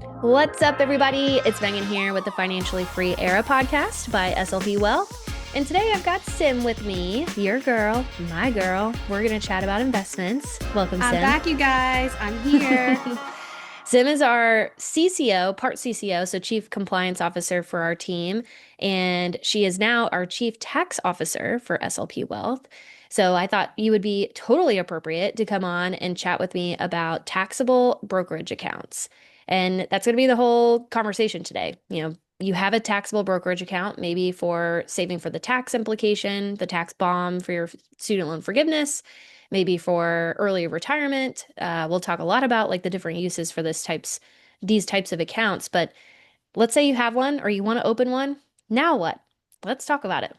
What's up, everybody? It's Megan here with the Financially Free Era podcast by SLP Wealth. And today I've got Sim with me, your girl, my girl. We're going to chat about investments. Welcome, I'm Sim. back, you guys. I'm here. Sim is our CCO, part CCO, so Chief Compliance Officer for our team. And she is now our Chief Tax Officer for SLP Wealth. So I thought you would be totally appropriate to come on and chat with me about taxable brokerage accounts. And that's going to be the whole conversation today. You have a taxable brokerage account, maybe for saving for the tax implication, the tax bomb for your student loan forgiveness, maybe for early retirement. We'll talk a lot about like the different uses for these types of accounts. But let's say you have one or you want to open one. Now what? Let's talk about it.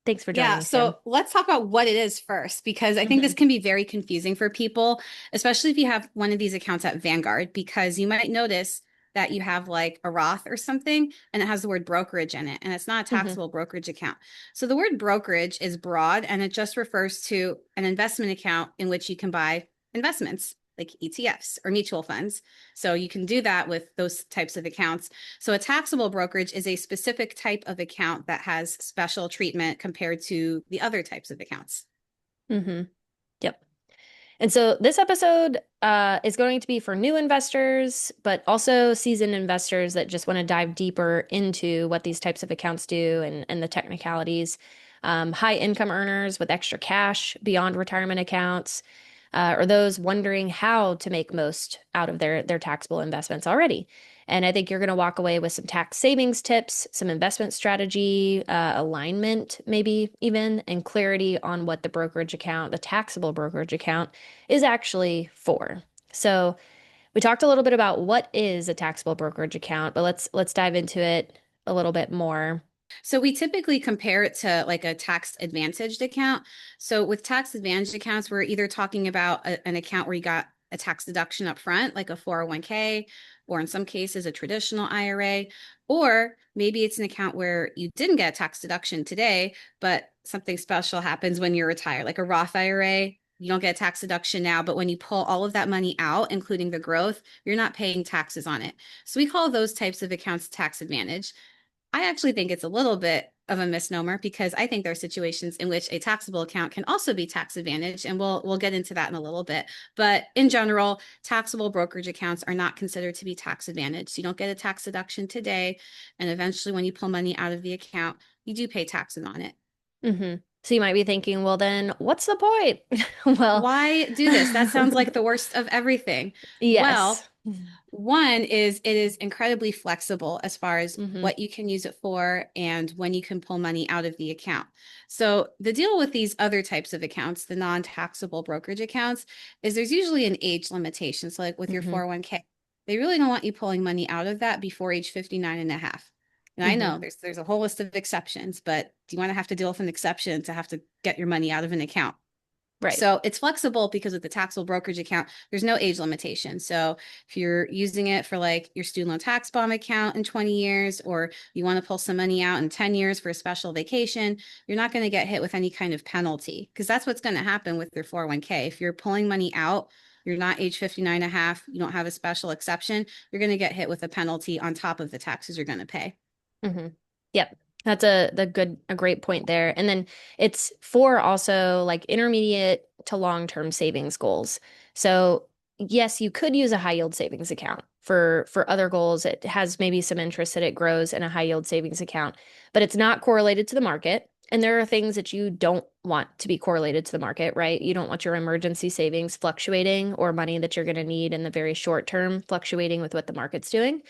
Thanks for joining Yeah, me, Sim. so let's talk about what it is first, because I think this Hmm. can be very confusing for people, especially if you have one of these accounts at Vanguard, because you might notice that you have like a Roth or something and it has the word brokerage in it, and it's not a Hmm. taxable brokerage account. So the word brokerage is broad and it just refers to an investment account in which you can buy investments like ETFs or mutual funds. So you can do that with those types of accounts. So a taxable brokerage is a specific type of account that has special treatment compared to the other types of accounts. Hmm. Yep. And so this episode is going to be for new investors, but also seasoned investors that just want to dive deeper into what these types of accounts do and the technicalities. High income earners with extra cash beyond retirement accounts, or those wondering how to make most out of their taxable investments already. And I think you're going to walk away with some tax savings tips, some investment strategy, alignment, maybe even, and clarity on what the brokerage account, the taxable brokerage account, is actually for. So we talked a little bit about what is a taxable brokerage account, but let's dive into it a little bit more. So we typically compare it to like a tax advantaged account. So with tax advantaged accounts, we're either talking about an account where you got a tax deduction up front, like a 401k, or in some cases, a traditional IRA, or maybe it's an account where you didn't get a tax deduction today, but something special happens when you're retired, like a Roth IRA. You don't get a tax deduction now, but when you pull all of that money out, including the growth, you're not paying taxes on it. So we call those types of accounts tax advantage. I actually think it's a little bit of a misnomer because I think there are situations in which a taxable account can also be tax advantage, and we'll get into that in a little bit. But in general, taxable brokerage accounts are not considered to be tax advantage. So you don't get a tax deduction today, and eventually when you pull money out of the account, you do pay taxes on it. Hmm. So you might be thinking, well, then what's the point? Well, Why do this? That sounds like the worst of everything. Well, yes. one is it is incredibly flexible as far as Hmm. what you can use it for and when you can pull money out of the account. So, the deal with these other types of accounts, the non-taxable brokerage accounts, is there's usually an age limitation. So, like with your Hmm. 401k, they really don't want you pulling money out of that before age 59 and a half. And I Hmm. know there's a whole list of exceptions, but do you want to have to deal with an exception to have to get your money out of an account? Right. So it's flexible because with the taxable brokerage account, there's no age limitation. So if you're using it for like your student loan tax bomb account in 20 years, or you want to pull some money out in 10 years for a special vacation, you're not going to get hit with any kind of penalty because that's what's going to happen with your 401k. If you're pulling money out, you're not age 59 and a half, you don't have a special exception, you're going to get hit with a penalty on top of the taxes you're going to pay. Hmm. Yep. That's a great point there. And then it's for also like intermediate to long-term savings goals. So yes, you could use a high yield savings account for other goals. It has maybe some interest that it grows in a high yield savings account, but it's not correlated to the market. And there are things that you don't want to be correlated to the market, right? You don't want your emergency savings fluctuating or money that you're going to need in the very short term fluctuating with what the market's doing.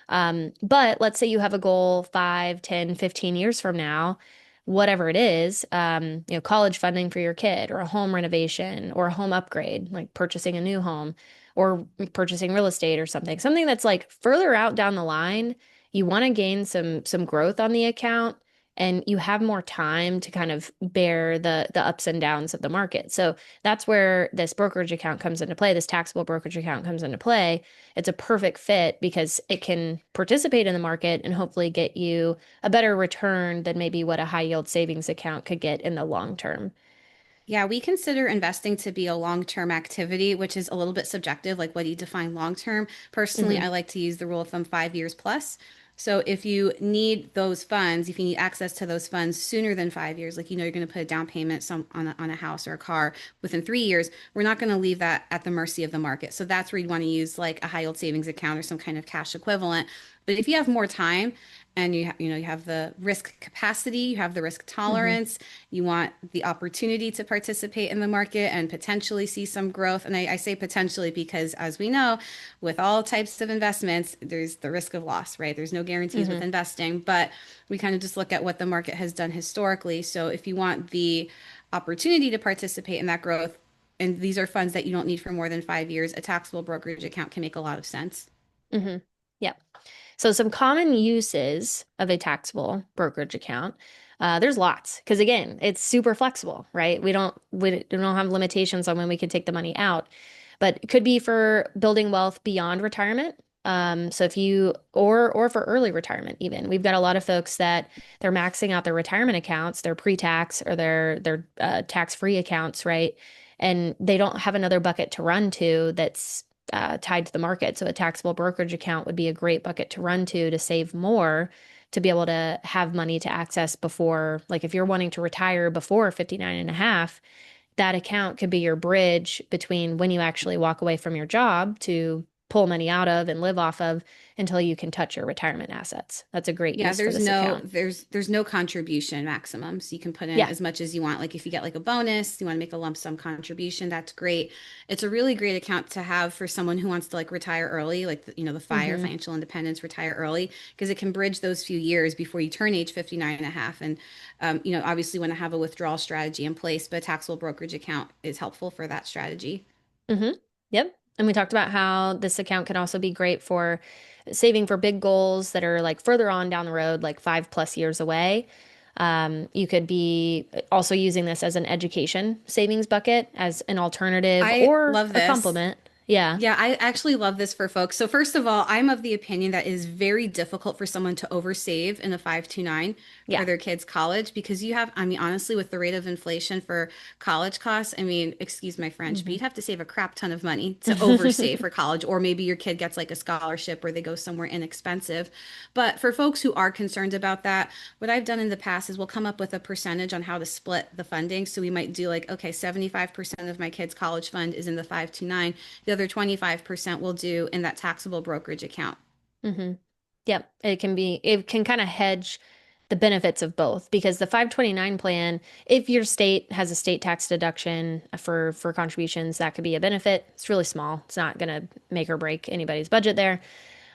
But let's say you have a goal 5, 10, 15 years from now, whatever it is, college funding for your kid or a home renovation or a home upgrade, like purchasing a new home or purchasing real estate or something that's like further out down the line. You want to gain some growth on the account and you have more time to kind of bear the ups and downs of the market. So that's where this brokerage account comes into play, this taxable brokerage account comes into play. It's a perfect fit because it can participate in the market and hopefully get you a better return than maybe what a high yield savings account could get in the long term. Yeah, we consider investing to be a long-term activity, which is a little bit subjective. Like, what do you define long-term? Personally, Hmm. I like to use the rule of thumb 5 years plus. So if you need those funds, if you need access to those funds sooner than 5 years, like you're going to put a down payment on a house or a car within 3 years, we're not going to leave that at the mercy of the market. So that's where you'd want to use like a high yield savings account or some kind of cash equivalent. But if you have more time and you have the risk capacity, you have the risk Hmm. tolerance, you want the opportunity to participate in the market and potentially see some growth. And I say potentially because, as we know, with all types of investments, there's the risk of loss, right? There's no guarantees with Hmm. investing, but we kind of just look at what the market has done historically. So if you want the opportunity to participate in that growth, and these are funds that you don't need for more than 5 years, a taxable brokerage account can make a lot of sense. Hmm. Yeah. So some common uses of a taxable brokerage account. There's lots because again, it's super flexible, right? We don't have limitations on when we can take the money out, but it could be for building wealth beyond retirement. So if you or for early retirement even. We've got a lot of folks that they're maxing out their retirement accounts, their pre-tax or their tax-free accounts, right? And they don't have another bucket to run to that's tied to the market. So a taxable brokerage account would be a great bucket to run to save more, to be able to have money to access before, like if you're wanting to retire before 59 and a half, that account could be your bridge between when you actually walk away from your job to pull money out of and live off of until you can touch your retirement assets. That's a great Yeah, use for this account. there's no contribution maximum. So you can put in Yeah. as much as you want. Like if you get like a bonus, you want to make a lump sum contribution, that's great. It's a really great account to have for someone who wants to like retire early, like the FIRE, Hmm. financial independence, retire early, because it can bridge those few years before you turn age 59 and a half. And obviously want to have a withdrawal strategy in place, but a taxable brokerage account is helpful for that strategy. Hmm. Yep. And we talked about how this account can also be great for saving for big goals that are like further on down the road, like 5+ years away. You could be also using this as an education savings bucket as an alternative I or love a this. complement. Yeah. Yeah, I actually love this for folks. So first of all, I'm of the opinion that it is very difficult for someone to oversave in a 529 for Yeah. their kids' college because I mean, honestly, with the rate of inflation for college costs, I mean, excuse my French, but Hmm. you'd have to save a crap ton of money to oversave for college, or maybe your kid gets like a scholarship or they go somewhere inexpensive. But for folks who are concerned about that, what I've done in the past is we'll come up with a percentage on how to split the funding. So we might do like, okay, 75% of my kid's college fund is in the 529, the other 25% will do in that taxable brokerage account. Hmm. Yep. It can kind of hedge the benefits of both because the 529 plan, if your state has a state tax deduction for contributions, that could be a benefit. It's really small. It's not going to make or break anybody's budget there.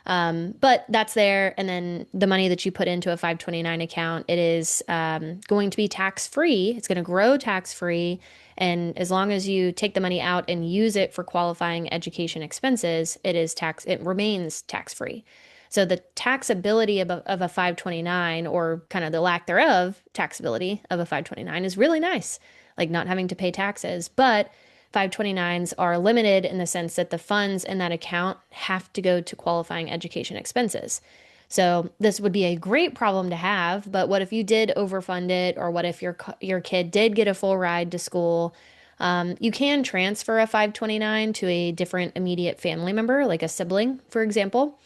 But that's there. And then the money that you put into a 529 account, it is going to be tax free. It's going to grow tax free. And as long as you take the money out and use it for qualifying education expenses, it remains tax free. So the taxability of a 529 or kind of the lack thereof taxability of a 529 is really nice, like not having to pay taxes. But 529s are limited in the sense that the funds in that account have to go to qualifying education expenses. So this would be a great problem to have, but what if you did overfund it, or what if your kid did get a full ride to school? You can transfer a 529 to a different immediate family member, like a sibling, for example.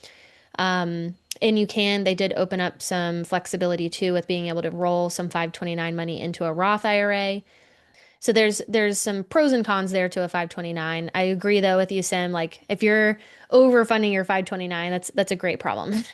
And they did open up some flexibility too with being able to roll some 529 money into a Roth IRA. So there's some pros and cons there to a 529. I agree though with you, Sim. Like if you're overfunding your 529, that's a great problem.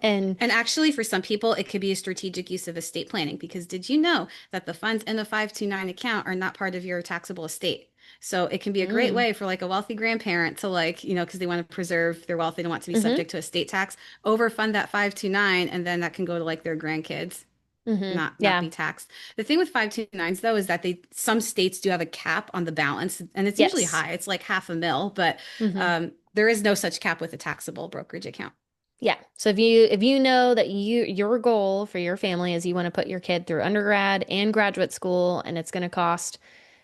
And And actually, for some people, it could be a strategic use of estate planning because did you know that the funds in the 529 account are not part of your taxable estate? So it can be a great mm, way for like a wealthy grandparent to like, because they want to preserve their wealth, they don't want to be mm-hmm, subject to estate tax, overfund that 529 and then that can go to like their grandkids. mm-hmm, Not yeah, be taxed. The thing with 529s though is that some states do have a cap on the balance and it's usually yes, high. It's like half a mil, but mm-hmm, there is no such cap with a taxable brokerage account. yeah. So if you know that your goal for your family is you want to put your kid through undergrad and graduate school, and it's going to cost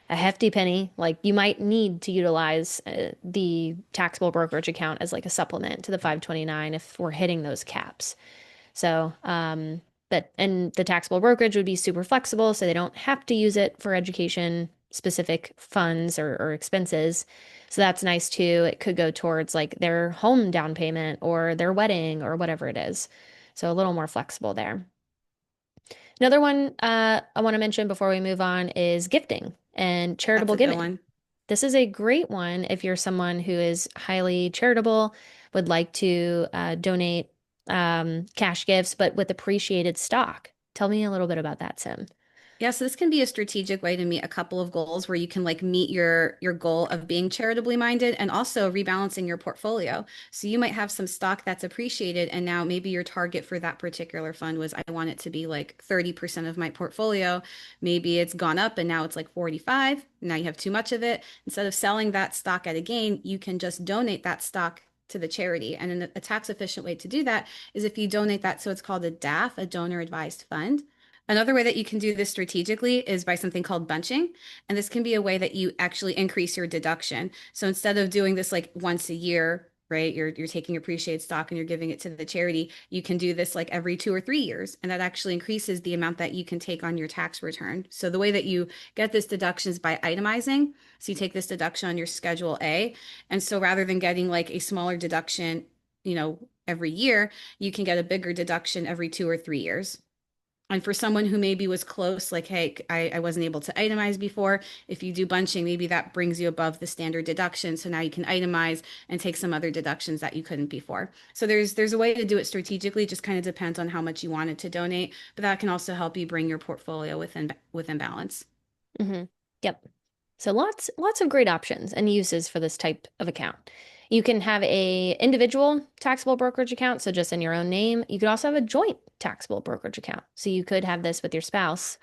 a hefty penny, like you might need to utilize the taxable brokerage account as like a supplement to the 529 if we're hitting those caps. So, and the taxable brokerage would be super flexible, so they don't have to use it for education. specific funds or expenses. So that's nice too. It could go towards like their home down payment or their wedding or whatever it is. So a little more flexible there. Another one I want to mention before we move on is gifting and That's charitable a good giving. one. This is a great one if you're someone who is highly charitable, would like to donate cash gifts, but with appreciated stock. Tell me a little bit about that, Sim. Yeah, so this can be a strategic way to meet a couple of goals where you can like meet your goal of being charitably minded and also rebalancing your portfolio. So you might have some stock that's appreciated and now maybe your target for that particular fund was I want it to be like 30% of my portfolio. Maybe it's gone up and now it's like 45. Now you have too much of it. Instead of selling that stock at a gain, you can just donate that stock to the charity. And a tax efficient way to do that is if you donate that, so it's called a DAF, a donor advised fund. Another way that you can do this strategically is by something called bunching. And this can be a way that you actually increase your deduction. So instead of doing this like once a year, right, you're taking appreciated stock and you're giving it to the charity, you can do this like every 2 or 3 years. And that actually increases the amount that you can take on your tax return. So the way that you get this deduction is by itemizing. So you take this deduction on your Schedule A. And so rather than getting like a smaller deduction, every year, you can get a bigger deduction every 2 or 3 years. And for someone who maybe was close, like, hey, I wasn't able to itemize before, if you do bunching, maybe that brings you above the standard deduction. So now you can itemize and take some other deductions that you couldn't before. So there's a way to do it strategically. It just kind of depends on how much you wanted to donate, but that can also help you bring your portfolio within balance. Hmm. Yep. So lots of great options and uses for this type of account. You can have a individual taxable brokerage account, so just in your own name. You could also have a joint taxable brokerage account. So you could have this with your spouse,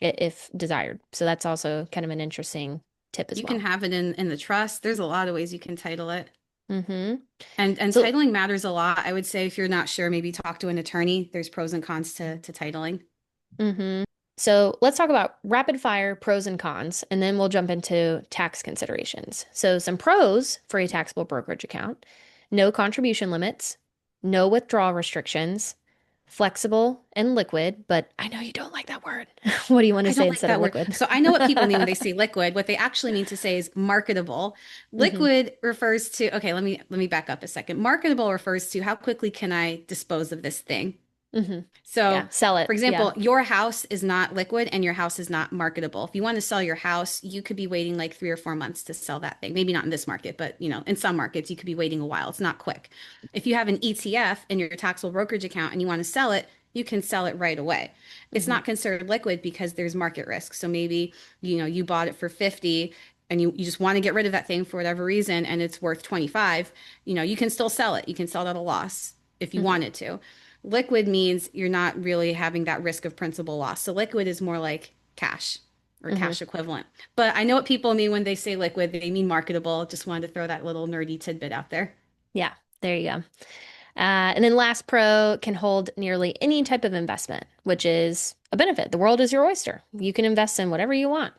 if desired. So that's also kind of an interesting tip as You can well. have it in the trust. There's a lot of ways you can title it. Hmm. And So titling matters a lot. I would say if you're not sure, maybe talk to an attorney. There's pros and cons to titling. hmm. So let's talk about rapid fire pros and cons, and then we'll jump into tax considerations. So some pros for a taxable brokerage account: no contribution limits, no withdrawal restrictions, flexible and liquid, but I know you don't like that word. What do you want to I say don't like instead of that word. liquid? So I know what people mean when they say liquid. What they actually mean to say is marketable. Hmm. Liquid refers to, okay, let me back up a second. Marketable refers to how quickly can I dispose of this thing? Hmm. So, Yeah, sell for it. Yeah. example, your house is not liquid and your house is not marketable. If you want to sell your house, you could be waiting like 3 or 4 months to sell that thing. Maybe not in this market, but in some markets, you could be waiting a while. It's not quick. If you have an ETF in your taxable brokerage account and you want to sell it, you can sell it right away. It's Hmm. not considered liquid because there's market risk. So maybe, you bought it for 50 and you just want to get rid of that thing for whatever reason and it's worth 25, you can still sell it. You can sell it at a loss if you Hmm. wanted to. Liquid means you're not really having that risk of principal loss. So liquid is more like cash or Hmm. cash equivalent. But I know what people mean when they say liquid, they mean marketable. Just wanted to throw that little nerdy tidbit out there. Yeah, there you go. And then last pro can hold nearly any type of investment, which is a benefit. The world is your oyster. You can invest in whatever you want.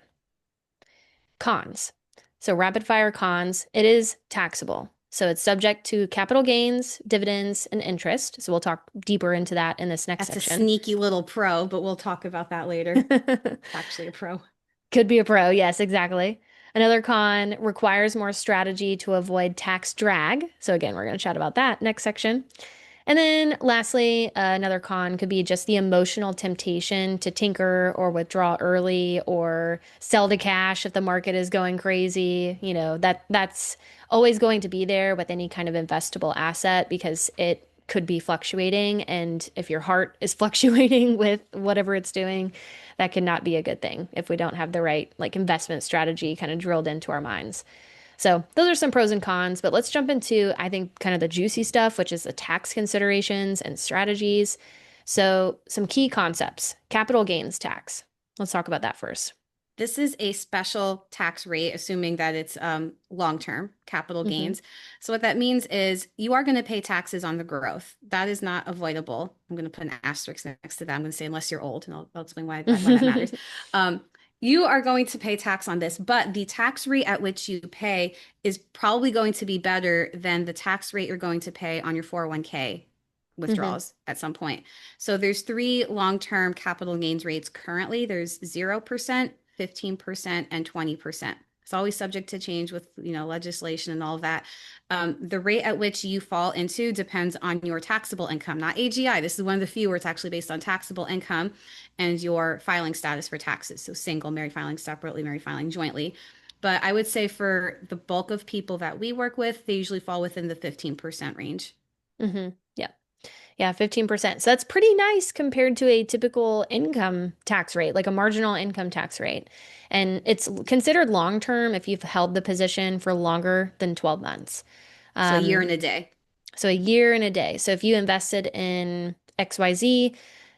Cons. So rapid fire cons, it is taxable. So it's subject to capital gains, dividends, and interest. So we'll talk deeper into that in this next That's a section. sneaky little pro, but we'll talk about that later. It's actually a pro. Could be a pro. Yes, exactly. Another con requires more strategy to avoid tax drag. So again, we're going to chat about that next section. And then lastly, another con could be just the emotional temptation to tinker or withdraw early or sell to cash if the market is going crazy. That's always going to be there with any kind of investable asset because it could be fluctuating. And if your heart is fluctuating with whatever it's doing, that could not be a good thing if we don't have the right like investment strategy kind of drilled into our minds. So those are some pros and cons, but let's jump into, I think, kind of the juicy stuff, which is the tax considerations and strategies. So some key concepts, capital gains tax. Let's talk about that first. This is a special tax rate, assuming that it's long-term capital Hmm. gains. So what that means is you are going to pay taxes on the growth. That is not avoidable. I'm going to put an asterisk next to that. I'm going to say unless you're old, and I'll explain why that matters. Um, you are going to pay tax on this, but the tax rate at which you pay is probably going to be better than the tax rate you're going to pay on your 401k Hmm. withdrawals at some point. So there's three long-term capital gains rates currently. There's 0%, 15%, and 20%. It's always subject to change with, legislation and all of that. The rate at which you fall into depends on your taxable income, not AGI. This is one of the few where it's actually based on taxable income and your filing status for taxes. So single, married filing separately, married filing jointly. But I would say for the bulk of people that we work with, they usually fall within the 15% range. Yeah. Yeah, 15%. So that's pretty nice compared to a typical income tax rate, like a marginal income tax rate. And it's considered long term if you've held the position for longer than 12 months. So a year Um, and a day. so a year and a day. So if you invested in XYZ,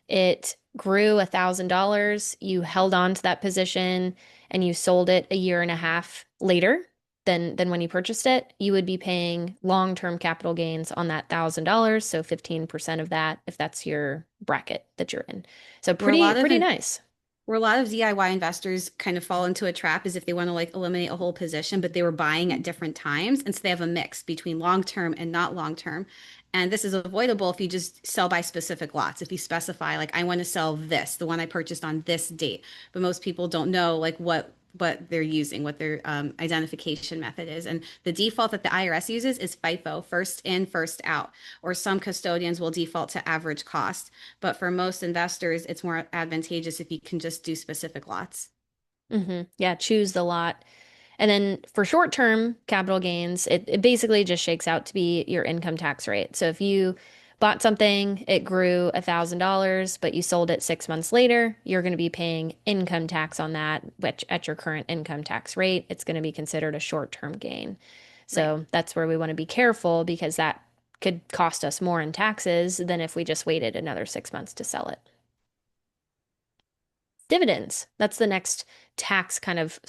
it grew $1,000, you held on to that position and you sold it a year and a half later than when you purchased it, you would be paying long-term capital gains on that $1,000, so 15% of that if that's your bracket that you're in. So Where a pretty lot of pretty nice. where a lot of DIY investors kind of fall into a trap is if they want to like eliminate a whole position, but they were buying at different times. And so they have a mix between long term and not long term. And this is avoidable if you just sell by specific lots. If you specify, like, I want to sell this, the one I purchased on this date. But most people don't know like what they're using, what their identification method is. And the default that the IRS uses is FIFO, first in, first out, or some custodians will default to average cost. But for most investors, it's more advantageous if you can just do specific lots. Yeah, choose the lot. And then for short-term capital gains, it basically just shakes out to be your income tax rate. So if you bought something, it grew $1,000, but you sold it 6 months later, you're going to be paying income tax on that, which at your current income tax rate, it's going to be considered a short-term gain. Right. So that's where we want to be careful because that could cost us more in taxes than if we just waited another 6 months to sell it. Dividends. That's the next tax kind of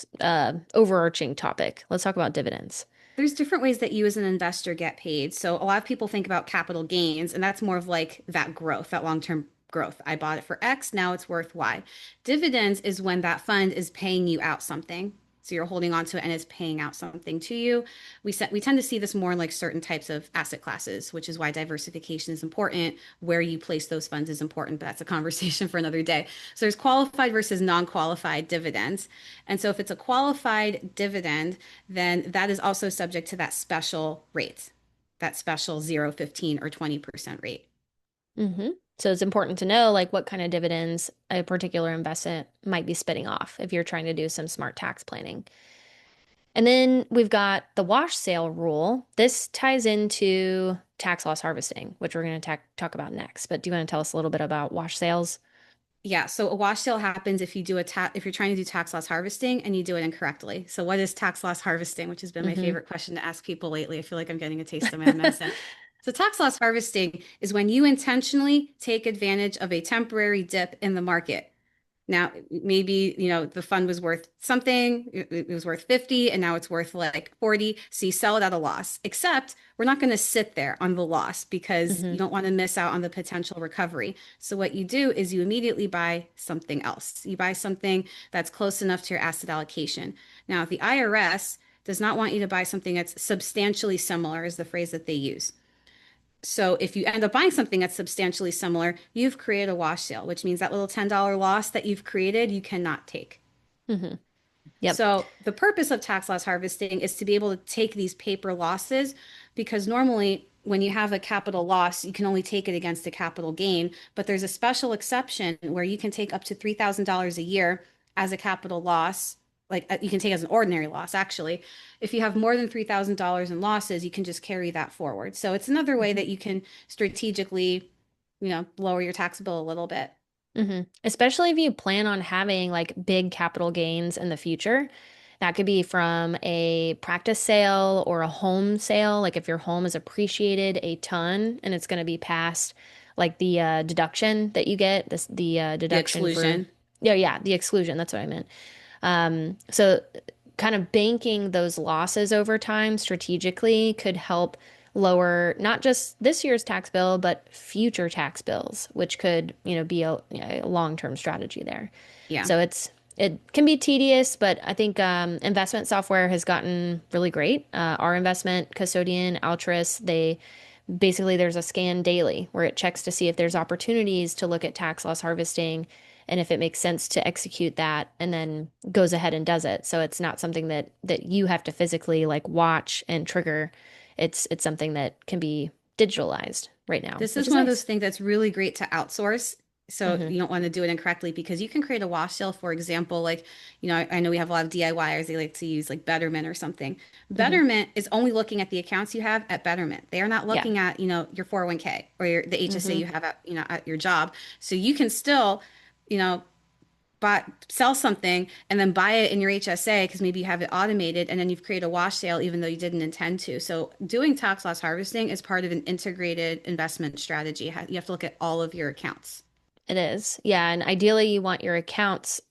overarching topic. Let's talk about dividends. There's different ways that you as an investor get paid. So a lot of people think about capital gains, and that's more of like that growth, that long-term growth. I bought it for X, now it's worth Y. Dividends is when that fund is paying you out something. So you're holding on to it and it's paying out something to you. We tend to see this more in like certain types of asset classes, which is why diversification is important. Where you place those funds is important, but that's a conversation for another day. So there's qualified versus non-qualified dividends. And so if it's a qualified dividend, then that is also subject to that special rate, that special 0, 15, or 20% rate. hmm So it's important to know like what kind of dividends a particular investment might be spitting off if you're trying to do some smart tax planning. And then we've got the wash sale rule. This ties into tax loss harvesting, which we're going to talk about next. But do you want to tell us a little bit about wash sales? Yeah, so a wash sale happens if you do if you're trying to do tax loss harvesting and you do it incorrectly. So what is tax loss harvesting, which has been my hmm favorite question to ask people lately. I feel like I'm getting a taste of my own medicine. So tax loss harvesting is when you intentionally take advantage of a temporary dip in the market. Now, maybe, the fund was worth something, it was worth 50 and now it's worth like 40. So you sell it at a loss. Except we're not going to sit there on the loss because hmm you don't want to miss out on the potential recovery. So what you do is you immediately buy something else. You buy something that's close enough to your asset allocation. Now, the IRS does not want you to buy something that's substantially similar, is the phrase that they use. So if you end up buying something that's substantially similar, you've created a wash sale, which means that little $10 loss that you've created, you cannot take. hmm Yep. So the purpose of tax loss harvesting is to be able to take these paper losses because normally when you have a capital loss, you can only take it against a capital gain, but there's a special exception where you can take up to $3,000 a year as a capital loss. Like you can take as an ordinary loss, actually. If you have more than $3,000 in losses, you can just carry that forward. So it's another way Mhm. that you can strategically, lower your tax bill a little bit. Especially if you plan on having like big capital gains in the future. That could be from a practice sale or a home sale. Like if your home is appreciated a ton and it's going to be past like the deduction that you get, the The deduction for, exclusion. yeah, the exclusion. That's what I meant. So kind of banking those losses over time strategically could help lower not just this year's tax bill, but future tax bills, which could, be a long-term strategy there. Yeah. So it can be tedious, but I think investment software has gotten really great. Our investment custodian, Altruis, they basically there's a scan daily where it checks to see if there's opportunities to look at tax loss harvesting. and if it makes sense to execute that, and then goes ahead and does it. So it's not something that you have to physically like watch and trigger. It's something that can be digitalized right now, This which is is one of those nice. things that's really great to outsource. So Hmm. you don't want to do it incorrectly because you can create a wash sale, for example, like, I know we have a lot of DIYers, they like to use like Betterment or something. Hmm. Betterment is only looking at the accounts you have at Betterment. They are not Yeah. looking at, your 401k or the HSA Hmm. you have at your job. So you can still, you know, sell something and then buy it in your HSA because maybe you have it automated and then you've created a wash sale even though you didn't intend to. So doing tax loss harvesting is part of an integrated investment strategy. You have to look at all of your accounts. It is. Yeah. And ideally, you want your accounts,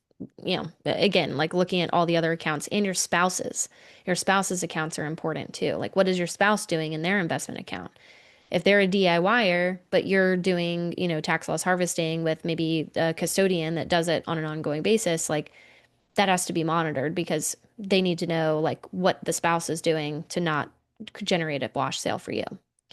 again, like looking at all the other accounts and your spouse's. Your spouse's accounts are important too. Like, what is your spouse doing in their investment account? If they're a DIYer, but you're doing, tax loss harvesting with maybe a custodian that does it on an ongoing basis, like that has to be monitored because they need to know like what the spouse is doing to not generate a wash sale for you.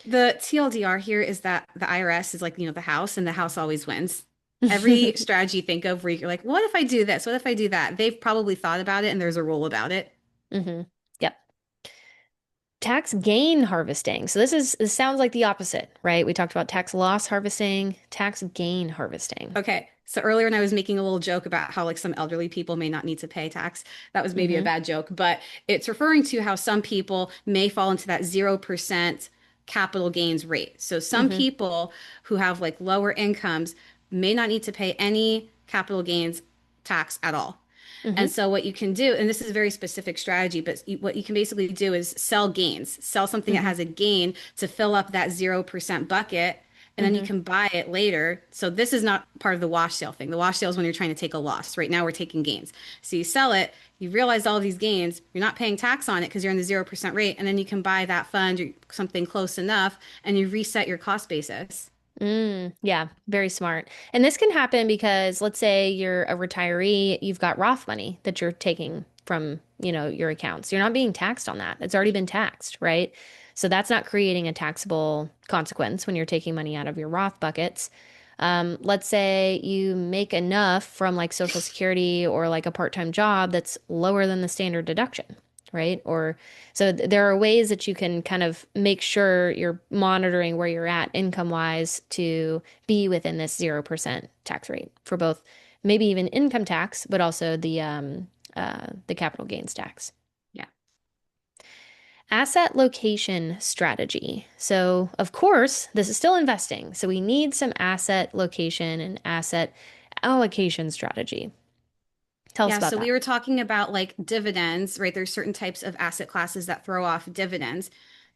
The TLDR here is that the IRS is like, the house and the house always wins. Every strategy you think of where you're like, what if I do this? What if I do that? They've probably thought about it and there's a rule about it. Hmm. Yep. Tax gain harvesting. So this sounds like the opposite, right? We talked about tax loss harvesting, tax gain harvesting. Okay. So earlier when I was making a little joke about how like some elderly people may not need to pay tax, that was maybe a Hmm. bad joke, but it's referring to how some people may fall into that 0% capital gains rate. So some Hmm. people who have like lower incomes may not need to pay any capital gains tax at all. And Hmm. so what you can do, and this is a very specific strategy, but what you can basically do is sell gains, sell something that Hmm. has a gain to fill up that 0% bucket, and then you Hmm. can buy it later. So this is not part of the wash sale thing. The wash sale is when you're trying to take a loss. Right now we're taking gains. So you sell it, you realize all of these gains, you're not paying tax on it because you're in the 0% rate, and then you can buy that fund or something close enough and you reset your cost basis. Yeah, very smart. And this can happen because let's say you're a retiree, you've got Roth money that you're taking from, your accounts. You're not being taxed on that. It's already been taxed, right? So that's not creating a taxable consequence when you're taking money out of your Roth buckets. Let's say you make enough from like Social Security or like a part-time job that's lower than the standard deduction, right? Or so there are ways that you can kind of make sure you're monitoring where you're at income wise to be within this 0% tax rate for both maybe even income tax, but also the capital gains tax. Yeah. Asset location strategy. So, of course, this is still investing. So, we need some asset location and asset allocation strategy. Tell us Yeah, about so that. we were talking about like dividends, right? There's certain types of asset classes that throw off dividends,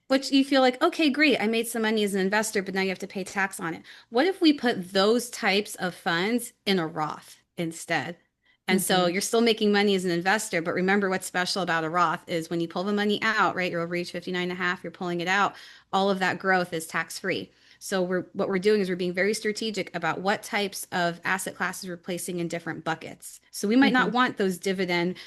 which you feel like, okay, great, I made some money as an investor, but now you have to pay tax on it. What if we put those types of funds in a Roth instead? And so Hmm. you're still making money as an investor, but remember what's special about a Roth is when you pull the money out, right? You're over age 59 and a half, you're pulling it out, all of that growth is tax free. So what we're doing is we're being very strategic about what types of asset classes we're placing in different buckets. So we might not Hmm. want those dividend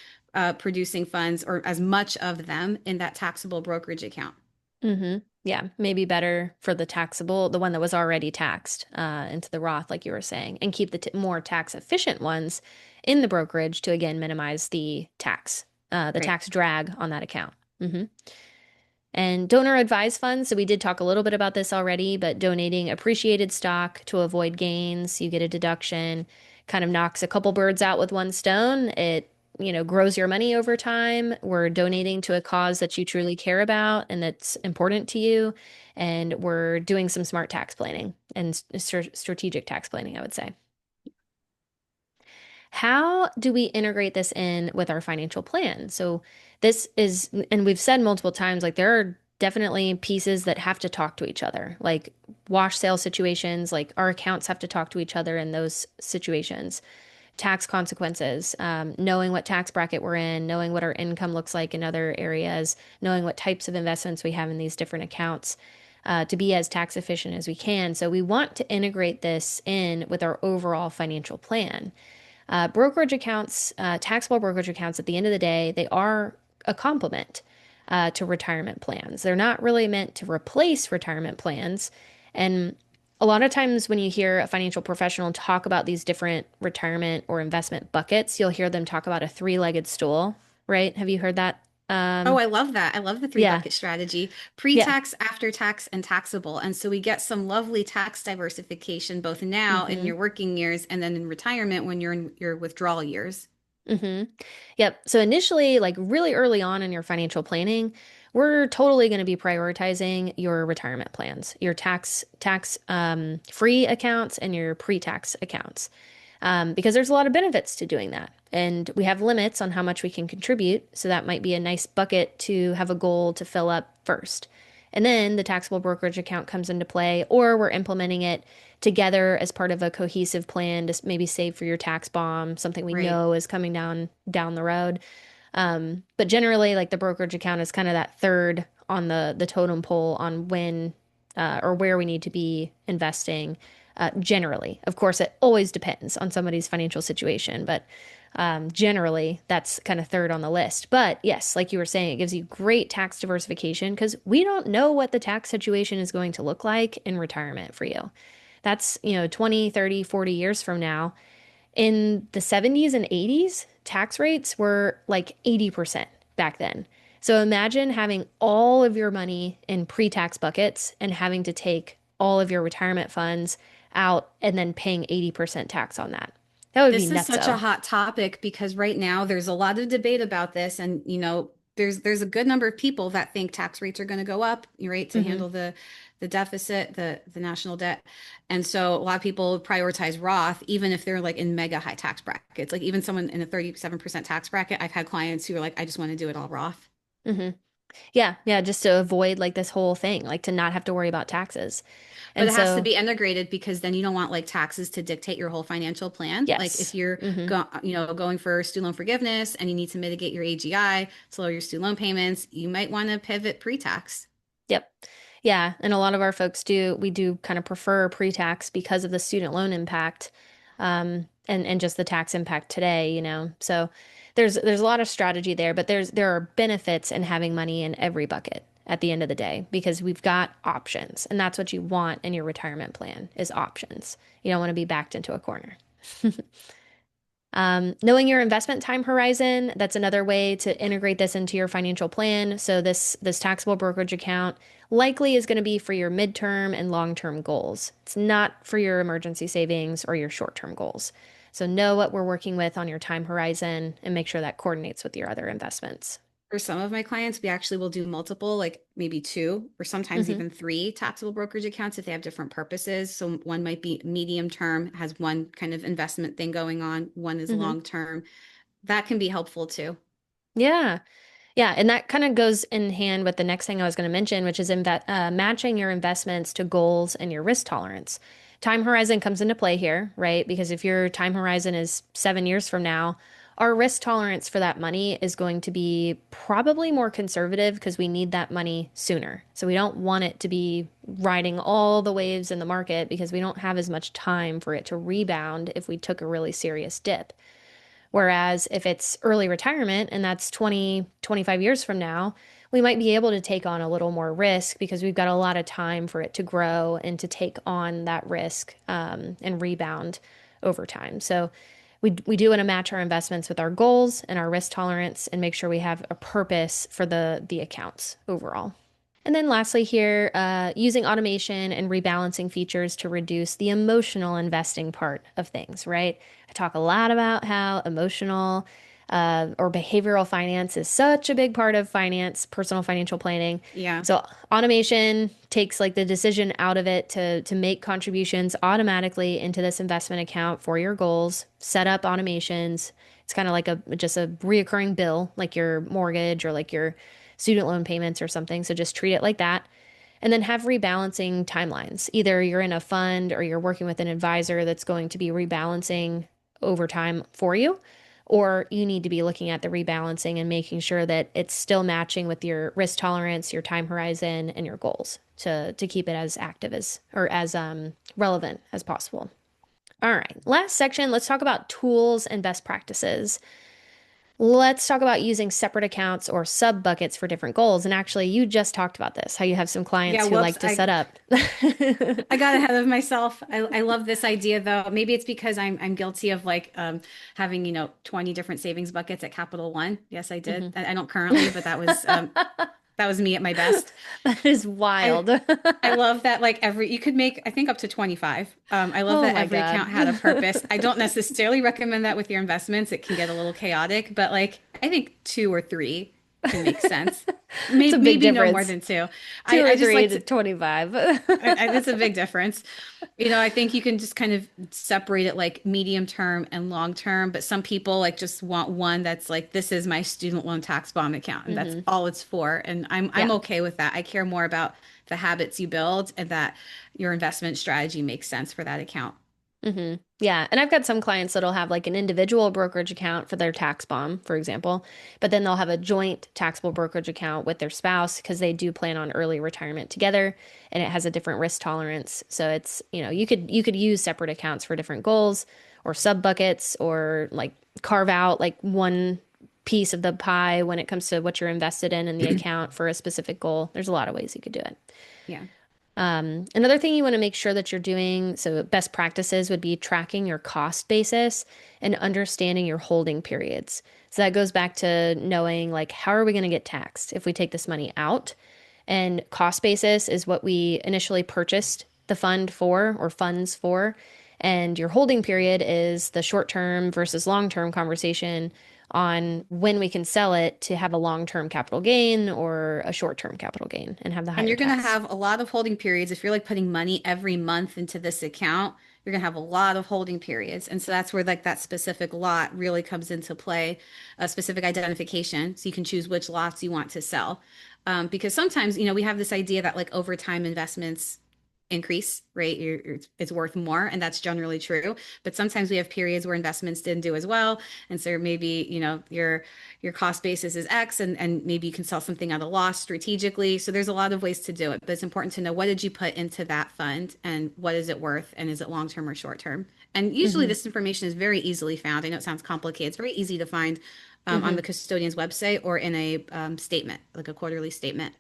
producing funds or as much of them in that taxable brokerage account. Hmm. Yeah, maybe better for the taxable, the one that was already taxed, into the Roth, like you were saying, and keep the t more tax efficient ones in the brokerage to again minimize the Right. tax drag on that account. Hmm. And donor advised funds. So we did talk a little bit about this already, but donating appreciated stock to avoid gains, you get a deduction, kind of knocks a couple birds out with one stone. It, grows your money over time. We're donating to a cause that you truly care about and that's important to you. And we're doing some smart tax planning and strategic tax planning, I would say. How do we integrate this in with our financial plan? So this is, and we've said multiple times, like there are definitely pieces that have to talk to each other, like wash sale situations, like our accounts have to talk to each other in those situations. Tax consequences, knowing what tax bracket we're in, knowing what our income looks like in other areas, knowing what types of investments we have in these different accounts. To be as tax efficient as we can. So, we want to integrate this in with our overall financial plan. Brokerage accounts, taxable brokerage accounts, at the end of the day, they are a complement to retirement plans. They're not really meant to replace retirement plans. And A lot of times when you hear a financial professional talk about these different retirement or investment buckets, you'll hear them talk about a three-legged stool, right? Have you heard that? Oh, Um, I love that. I love the three yeah, bucket strategy, yeah. pre-tax, after tax, and taxable. And so we get some lovely tax diversification both now in Mm-hmm. your working years and then in retirement when you're in your withdrawal years. Mm-hmm. Yep. So initially, like really early on in your financial planning, we're totally going to be prioritizing your retirement plans, your tax free accounts and your pre-tax accounts. Because there's a lot of benefits to doing that. And we have limits on how much we can contribute. So that might be a nice bucket to have a goal to fill up first. And then the taxable brokerage account comes into play, or we're implementing it together as part of a cohesive plan to maybe save for your tax bomb, something we Right. know is coming down the road. But generally, like the brokerage account is kind of that third on the totem pole on when or where we need to be investing. Generally, of course, it always depends on somebody's financial situation, but generally, that's kind of third on the list. But yes, like you were saying, it gives you great tax diversification because we don't know what the tax situation is going to look like in retirement for you. That's, 20, 30, 40 years from now. In the 70s and 80s, tax rates were like 80% back then. So imagine having all of your money in pre-tax buckets and having to take all of your retirement funds out and then paying 80% tax on that. That would be This is such a nutso. hot topic because right now there's a lot of debate about this, and there's a good number of people that think tax rates are going to go up, right, to Hmm. handle the deficit, the national debt. And so a lot of people prioritize Roth, even if they're like in mega high tax brackets. Like even someone in a 37% tax bracket, I've had clients who are like, I just want to do it all Roth. Hmm. Yeah, yeah, just to avoid like this whole thing, like to not have to worry about taxes. But And it has to so, be integrated because then you don't want like taxes to dictate your whole financial plan. Like if yes. you're Hmm. going for student loan forgiveness and you need to mitigate your AGI to lower your student loan payments, you might want to pivot pre-tax. Yep. Yeah, and a lot of our folks we do kind of prefer pre-tax because of the student loan impact, and just the tax impact today, So there's a lot of strategy there, but there are benefits in having money in every bucket at the end of the day because we've got options, and that's what you want in your retirement plan is options. You don't want to be backed into a corner. Knowing your investment time horizon, that's another way to integrate this into your financial plan. So this taxable brokerage account likely is going to be for your midterm and long-term goals. It's not for your emergency savings or your short-term goals. So know what we're working with on your time horizon and make sure that coordinates with your other investments. For some of my clients, we actually will do multiple, like maybe two or sometimes Hmm. even three taxable brokerage accounts if they have different purposes. So one might be medium term, has one kind of investment thing going on, one is Hmm. long term. That can be helpful too. Yeah. Yeah, and that kind of goes in hand with the next thing I was going to mention, which is matching your investments to goals and your risk tolerance. Time horizon comes into play here, right? Because if your time horizon is 7 years from now, our risk tolerance for that money is going to be probably more conservative because we need that money sooner. So we don't want it to be riding all the waves in the market because we don't have as much time for it to rebound if we took a really serious dip. Whereas if it's early retirement and that's 20, 25 years from now, we might be able to take on a little more risk because we've got a lot of time for it to grow and to take on that risk and rebound over time. So we do want to match our investments with our goals and our risk tolerance and make sure we have a purpose for the accounts overall. And then lastly, here, using automation and rebalancing features to reduce the emotional investing part of things, right? I talk a lot about how emotional or behavioral finance is such a big part of finance, personal financial planning. Yeah. So automation takes like the decision out of it to make contributions automatically into this investment account for your goals, set up automations. It's kind of like just a reoccurring bill, like your mortgage or like your student loan payments or something. So just treat it like that. And then have rebalancing timelines. Either you're in a fund or you're working with an advisor that's going to be rebalancing over time for you, or you need to be looking at the rebalancing and making sure that it's still matching with your risk tolerance, your time horizon, and your goals to keep it as active as or as relevant as possible. All right, last section, let's talk about tools and best practices. Let's talk about using separate accounts or sub buckets for different goals. And actually, you just talked about this, how you have some Yeah, clients who whoops. like to set up. I got ahead of myself. I love this idea though. Maybe it's because I'm guilty of like having, 20 different savings buckets at Capital One. Yes, I did. Mhm. I don't currently, but that was me at my best. That is I wild. I love that like every you could make I think up to 25. I love Oh that my every God. account had a purpose. I don't necessarily recommend that with your investments. It can get a little chaotic, but like I think two or three can make sense. It's a big Maybe no more difference. than two. Two I or just three like to to 25. that's a big difference. I think you can just kind of separate it like medium term and long term, but some people like just want one that's like this is my student loan tax bond account and that's hmm all it's for. And I'm Yeah. okay with that. I care more about the habits you build and that your investment strategy makes sense for that account. Yeah. And I've got some clients that'll have like an individual brokerage account for their tax bomb, for example, but then they'll have a joint taxable brokerage account with their spouse because they do plan on early retirement together and it has a different risk tolerance. So it's, you could use separate accounts for different goals or sub buckets or like carve out like one piece of the pie when it comes to what you're invested in the account for a specific goal. There's a lot of ways you could do it. Yeah. Another thing you want to make sure that you're doing, so best practices would be tracking your cost basis and understanding your holding periods. So that goes back to knowing like how are we going to get taxed if we take this money out? And cost basis is what we initially purchased the fund for or funds for. And your holding period is the short term versus long term conversation on when we can sell it to have a long term capital gain or a short term capital gain and have the And higher you're going to tax. have a lot of holding periods. If you're like putting money every month into this account, you're going to have a lot of holding periods. And so that's where like that specific lot really comes into play, a specific identification. So you can choose which lots you want to sell. Because sometimes, we have this idea that like over time investments increase, right? It's worth more, and that's generally true. But sometimes we have periods where investments didn't do as well, and so maybe your cost basis is X, and maybe you can sell something at a loss strategically. So there's a lot of ways to do it, but it's important to know what did you put into that fund and what is it worth, and is it long term or short term? And usually hmm this information is very easily found. I know it sounds complicated. It's very easy to find on hmm the custodian's website or in a statement, like a quarterly statement.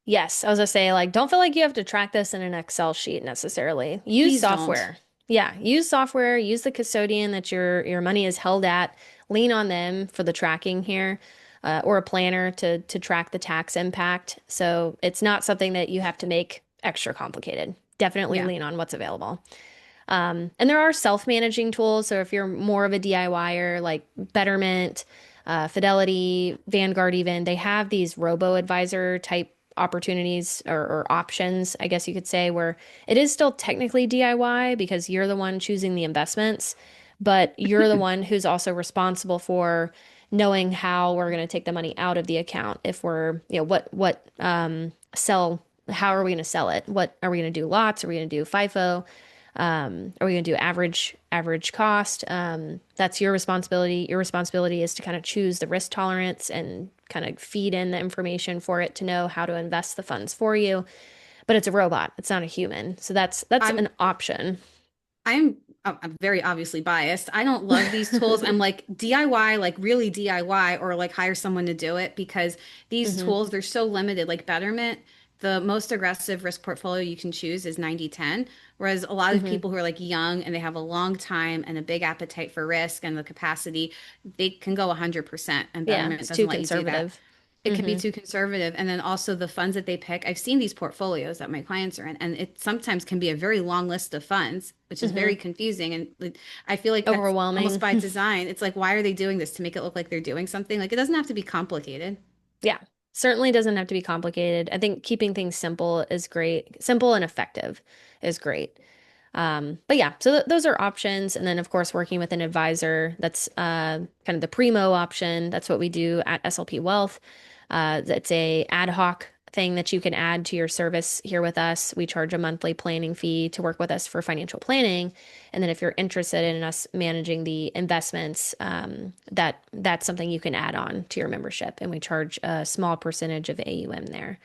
Yes, I was gonna say, like, don't feel like you have to track this in an Excel sheet necessarily. Use Please don't. software. Yeah, use software, use the custodian that your money is held at. Lean on them for the tracking here, or a planner to track the tax impact. So it's not something that you have to make extra complicated. Definitely Yeah. lean on what's available. And there are self-managing tools. So if you're more of a DIYer, like Betterment, Fidelity, Vanguard, even, they have these robo-advisor type opportunities or options, I guess you could say, where it is still technically DIY because you're the one choosing the investments, but you're the one who's also responsible for knowing how we're going to take the money out of the account. If we're, sell, how are we going to sell it? What are we going to do? Lots? Are we going to do FIFO? Are we going to do average cost? That's your responsibility. Your responsibility is to kind of choose the risk tolerance and kind of feed in the information for it to know how to invest the funds for you. But it's a robot. It's not a human. So that's I'm an option. I'm very obviously biased. I don't love these tools. I'm like DIY, like really DIY, or like hire someone to do it because these hmm tools, they're so limited. Like Betterment, the most aggressive risk portfolio you can choose is 90/10. Whereas a lot of hmm people who are like young and they have a long time and a big appetite for risk and the capacity, they can go 100%. And Yeah, Betterment it's too doesn't let you do that. conservative. It could be hmm too conservative. And then also the funds that they pick. I've seen these portfolios that my clients are in, and it sometimes can be a very long list of funds, which is very hmm confusing. And like, I feel like that's almost Overwhelming. by design. It's like, why are they doing this to make it look like they're doing something? Like it doesn't have to be complicated. Yeah, certainly doesn't have to be complicated. I think keeping things simple is great. Simple and effective is great. But yeah, so those are options. And then, of course, working with an advisor, that's kind of the primo option. That's what we do at SLP Wealth. It's a ad hoc thing that you can add to your service here with us. We charge a monthly planning fee to work with us for financial planning. And then if you're interested in us managing the investments, that's something you can add on to your membership. And we charge a small percentage of AUM there.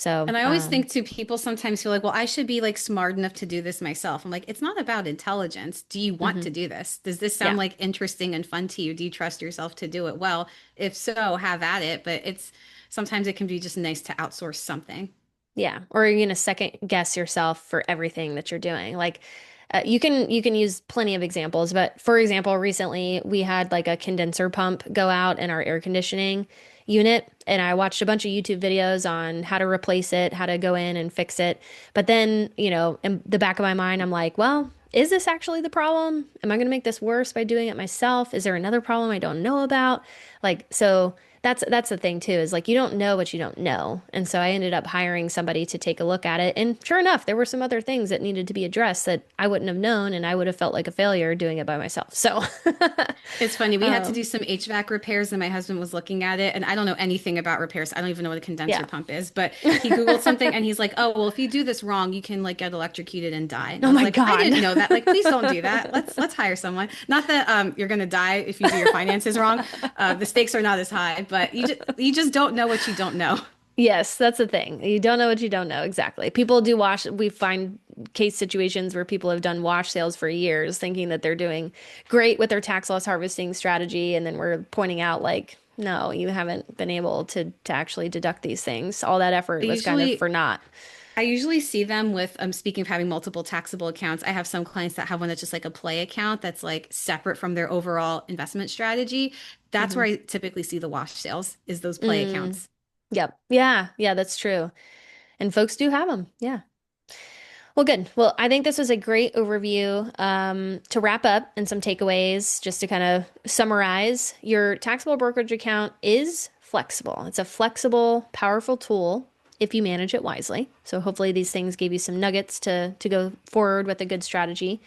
So, And I always think too, people sometimes feel like, well, I should be like smart enough to do this myself. I'm like, it's not about intelligence. Do you want to mhm. do this? Does this sound Yeah. like interesting and fun to you? Do you trust yourself to do it well? If so, have at it. But it's sometimes it can be just nice to outsource something. Yeah, or you're gonna second guess yourself for everything that you're doing. Like you can use plenty of examples, but for example, recently we had like a condenser pump go out in our air conditioning unit, and I watched a bunch of YouTube videos on how to replace it, how to go in and fix it. But then, in the back of my mind, I'm like, well, is this actually the problem? Am I going to make this worse by doing it myself? Is there another problem I don't know about? Like, so that's the thing too, is like you don't know what you don't know. And so I ended up hiring somebody to take a look at it. And sure enough, there were some other things that needed to be addressed that I wouldn't have known, and I would have felt like a failure doing it by myself. So, It's funny. We had to do um, some HVAC repairs, and my husband was looking at it. And I don't know anything about repairs. I don't even know what a condenser yeah. pump is. But he Googled something, and he's like, "Oh, well, if you do this wrong, you can like get electrocuted and die." And I Oh was my like, "I God. didn't know that. Like, please don't do that. Let's hire someone. Not that you're gonna die if you do your finances wrong. The stakes are not as high, but you just don't know what you don't know." Yes, that's the thing. You don't know what you don't know. Exactly. People do wash. We find case situations where people have done wash sales for years thinking that they're doing great with their tax loss harvesting strategy. And then we're pointing out, like, no, you haven't been able to actually deduct these things. All that effort I was kind of for usually naught. I usually see them with speaking of having multiple taxable accounts. I have some clients that have one that's just like a play account that's like separate from their overall investment strategy. That's Hmm. where I typically see the wash sales is those play Mm, accounts. yep. Yeah. Yeah, that's true. And folks do have them. Yeah. Well, good. Well, I think this was a great overview. To wrap up and some takeaways, just to kind of summarize, your taxable brokerage account is flexible. It's a flexible, powerful tool if you manage it wisely. So hopefully these things gave you some nuggets to go forward with a good strategy.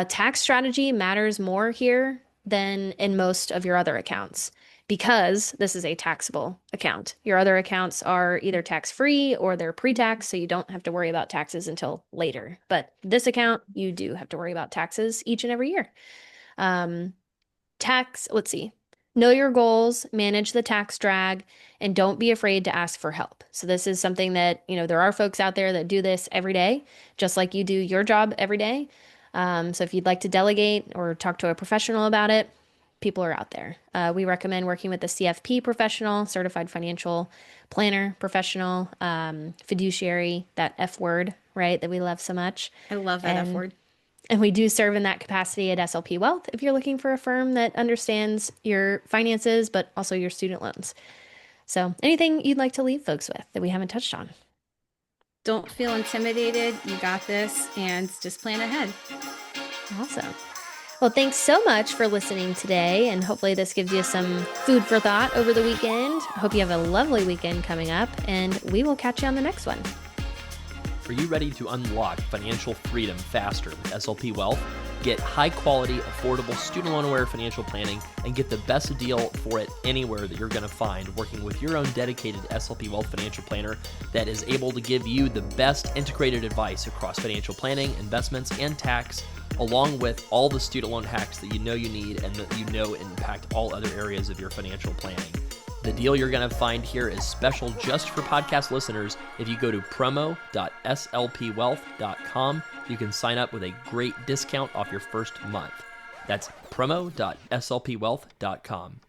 Tax strategy matters more here than in most of your other accounts because this is a taxable account. Your other accounts are either tax free or they're pre tax, so you don't have to worry about taxes until later. But this account, you do have to worry about taxes each and every year. Um, let's see. Know your goals, manage the tax drag, and don't be afraid to ask for help. So, this is something that, there are folks out there that do this every day, just like you do your job every day. So, if you'd like to delegate or talk to a professional about it, people are out there. We recommend working with a CFP professional, certified financial planner professional, fiduciary, that F word, right, that we love so much. I love that F And word. and we do serve in that capacity at SLP Wealth if you're looking for a firm that understands your finances, but also your student loans. So, anything you'd like to leave folks with that we haven't touched on? Don't feel intimidated. You got this, and just plan ahead. Awesome. Well, thanks so much for listening today, and hopefully, this gives you some food for thought over the weekend. Hope you have a lovely weekend coming up, and we will catch you on the next one. Are you ready to unlock financial freedom faster with SLP Wealth? Get high quality, affordable student loan aware financial planning and get the best deal for it anywhere that you're going to find working with your own dedicated SLP Wealth financial planner that is able to give you the best integrated advice across financial planning, investments, and tax, along with all the student loan hacks that you know you need and that you know impact all other areas of your financial planning. The deal you're going to find here is special just for podcast listeners. If you go to promo.slpwealth.com, you can sign up with a great discount off your first month. That's promo.slpwealth.com.